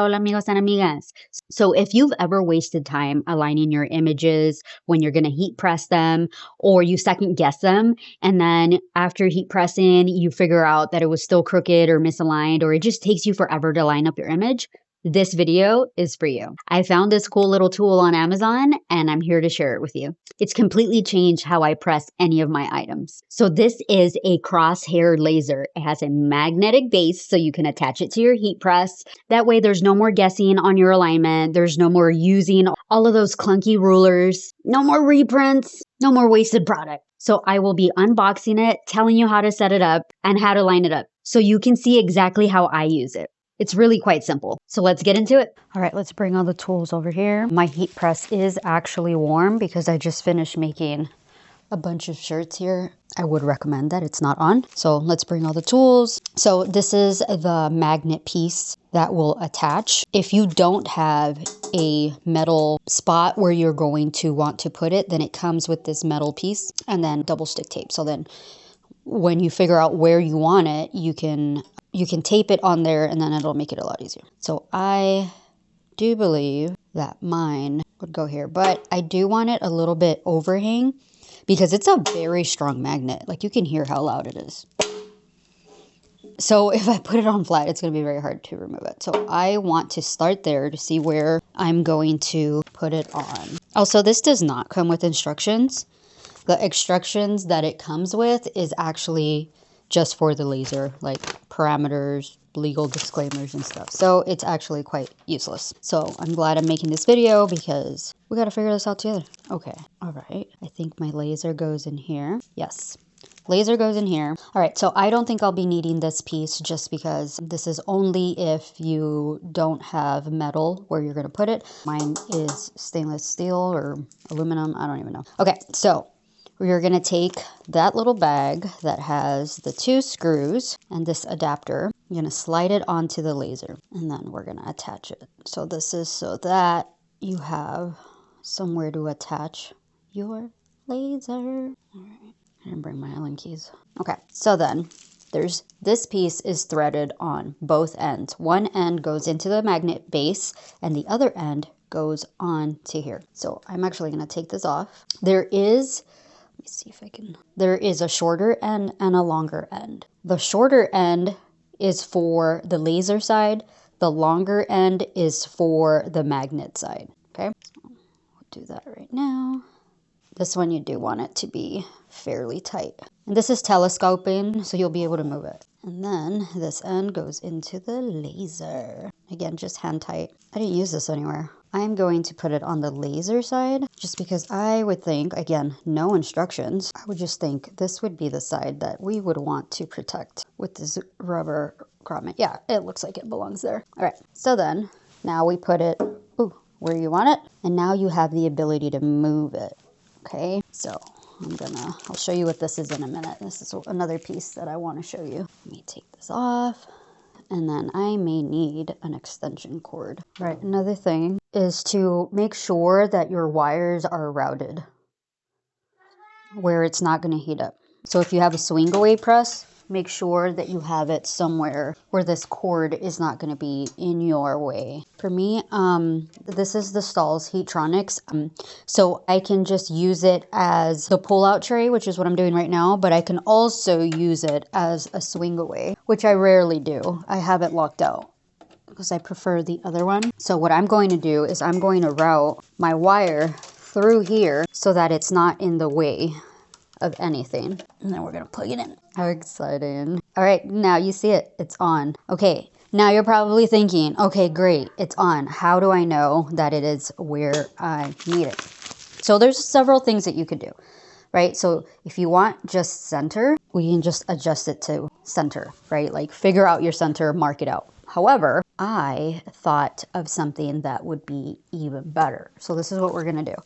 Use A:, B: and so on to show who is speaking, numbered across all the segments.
A: Hola amigos and amigas. So if you've ever wasted time aligning your images when you're going to heat press them, or you second guess them, and then after heat pressing, you figure out that it was still crooked or misaligned, or it just takes you forever to line up your image, this video is for you. I found this cool little tool on Amazon and I'm here to share it with you. It's completely changed how I press any of my items. So this is a crosshair laser. It has a magnetic base so you can attach it to your heat press. That way there's no more guessing on your alignment. There's no more using all of those clunky rulers. No more reprints. No more wasted product. So I will be unboxing it, telling you how to set it up and how to line it up so you can see exactly how I use it. It's really quite simple. So let's get into it. All right, let's bring all the tools over here. My heat press is actually warm because I just finished making a bunch of shirts here. I would recommend that it's not on. So let's bring all the tools. So this is the magnet piece that will attach. If you don't have a metal spot where you're going to want to put it, then it comes with this metal piece and then double stick tape. So then when you figure out where you want it, you can tape it on there and then it'll make it a lot easier. So I do believe that mine would go here, but I do want it a little bit overhang because it's a very strong magnet. Like you can hear how loud it is. So if I put it on flat, it's going to be very hard to remove it. So I want to start there to see where I'm going to put it on. Also, this does not come with instructions. The instructions that it comes with is actually just for the laser, like parameters, legal disclaimers and stuff. So it's actually quite useless. So I'm glad I'm making this video because we got to figure this out together. Okay. All right. I think my laser goes in here. Yes. Laser goes in here. All right. So I don't think I'll be needing this piece just because this is only if you don't have metal where you're going to put it. Mine is stainless steel or aluminum. I don't even know. Okay. So we're going to take that little bag that has the 2 screws and this adapter. I'm going to slide it onto the laser and then we're going to attach it. So this is so that you have somewhere to attach your laser. All right. I didn't bring my Allen keys. Okay. So then there's this piece is threaded on both ends. One end goes into the magnet base and the other end goes on to here. So I'm actually going to take this off. There is a shorter end and a longer end. The shorter end is for the laser side. The longer end is for the magnet side. Okay, we'll do that right now. This one you do want it to be fairly tight. And this is telescoping, so you'll be able to move it. And then this end goes into the laser. Again, just hand tight. I didn't use this anywhere. I'm going to put it on the laser side just because I would think, again, no instructions. I would just think this would be the side that we would want to protect with this rubber grommet. Yeah, it looks like it belongs there. All right, so then now we put it where you want it. And now you have the ability to move it. Okay, so I'll show you what this is in a minute. This is another piece that I want to show you. Let me take this off. And then I may need an extension cord. Right, another thing is to make sure that your wires are routed where it's not going to heat up. So if you have a swing away press, make sure that you have it somewhere where this cord is not going to be in your way. For me, this is the Stahl's Heatronics. So I can just use it as the pull-out tray, which is what I'm doing right now, but I can also use it as a swing away, which I rarely do. I have it locked out because I prefer the other one. So what I'm going to do is I'm going to route my wire through here so that it's not in the way of anything. And then we're going to plug it in. How exciting. All right, now you see it. It's on. Okay, now you're probably thinking, okay, great, it's on. How do I know that it is where I need it? So there's several things that you could do, right? So if you want just center, we can just adjust it to center, right? Like figure out your center, mark it out. However, I thought of something that would be even better. So this is what we're going to do.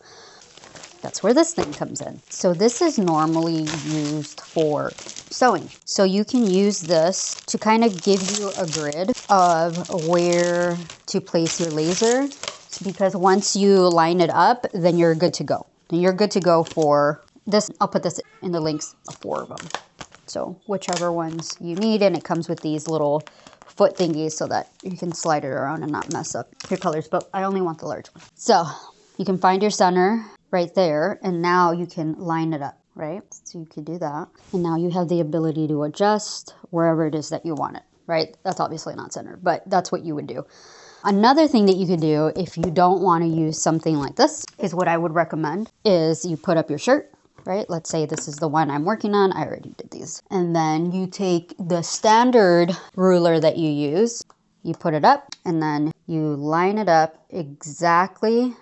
A: That's where this thing comes in. So this is normally used for sewing. So you can use this to kind of give you a grid of where to place your laser, because once you line it up, then you're good to go. Then you're good to go for this. I'll put this in the links of 4 of them. So whichever ones you need, and it comes with these little foot thingies so that you can slide it around and not mess up your colors, but I only want the large one. So you can find your center right there, and now you can line it up, right? So you could do that. And now you have the ability to adjust wherever it is that you want it, right? That's obviously not centered, but that's what you would do. Another thing that you could do if you don't want to use something like this is what I would recommend is you put up your shirt, right? Let's say this is the one I'm working on. I already did these. And then you take the standard ruler that you use, you put it up, and then you line it up exactly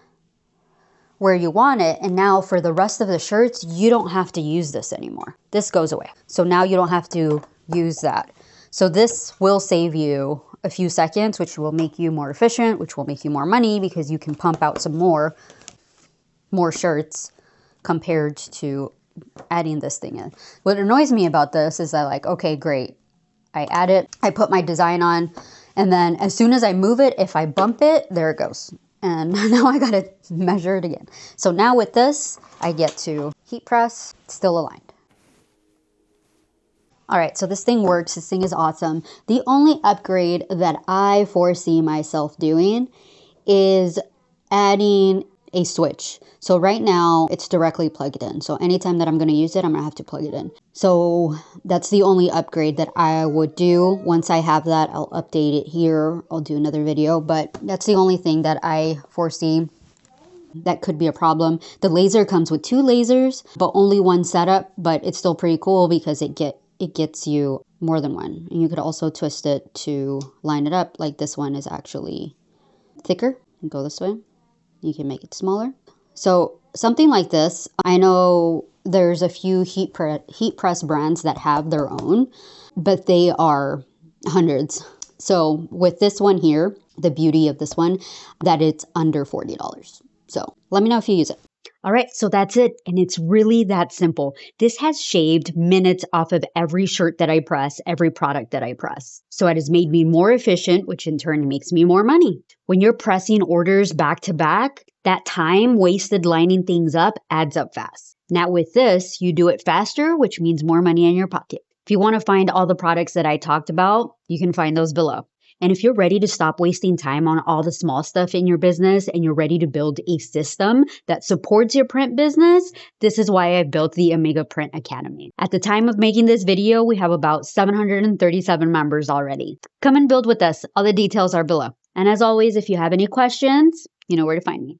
A: where you want it. And now for the rest of the shirts, you don't have to use this anymore. This goes away. So now you don't have to use that. So this will save you a few seconds, which will make you more efficient, which will make you more money because you can pump out some more shirts compared to adding this thing in. What annoys me about this is that, like, okay, great. I add it, I put my design on, and then as soon as I move it, if I bump it, there it goes. And now I gotta measure it again. So now with this, I get to heat press, still aligned. All right, so this thing works. This thing is awesome. The only upgrade that I foresee myself doing is adding a switch. So right now it's directly plugged in. So anytime that I'm going to use it, I'm going to have to plug it in. So that's the only upgrade that I would do. Once I have that, I'll update it here. I'll do another video, but that's the only thing that I foresee that could be a problem. The laser comes with 2 lasers, but only one setup, but it's still pretty cool because it gets you more than one. And you could also twist it to line it up. Like this one is actually thicker. And go this way. You can make it smaller. So something like this, I know there's a few heat press brands that have their own, but they are hundreds. So with this one here, the beauty of this one, that it's under $40. So let me know if you use it. All right, so that's it. And it's really that simple. This has shaved minutes off of every shirt that I press, every product that I press. So it has made me more efficient, which in turn makes me more money. When you're pressing orders back to back, that time wasted lining things up adds up fast. Now with this, you do it faster, which means more money in your pocket. If you want to find all the products that I talked about, you can find those below. And if you're ready to stop wasting time on all the small stuff in your business and you're ready to build a system that supports your print business, this is why I built the Amiga Print Academy. At the time of making this video, we have about 737 members already. Come and build with us. All the details are below. And as always, if you have any questions, you know where to find me.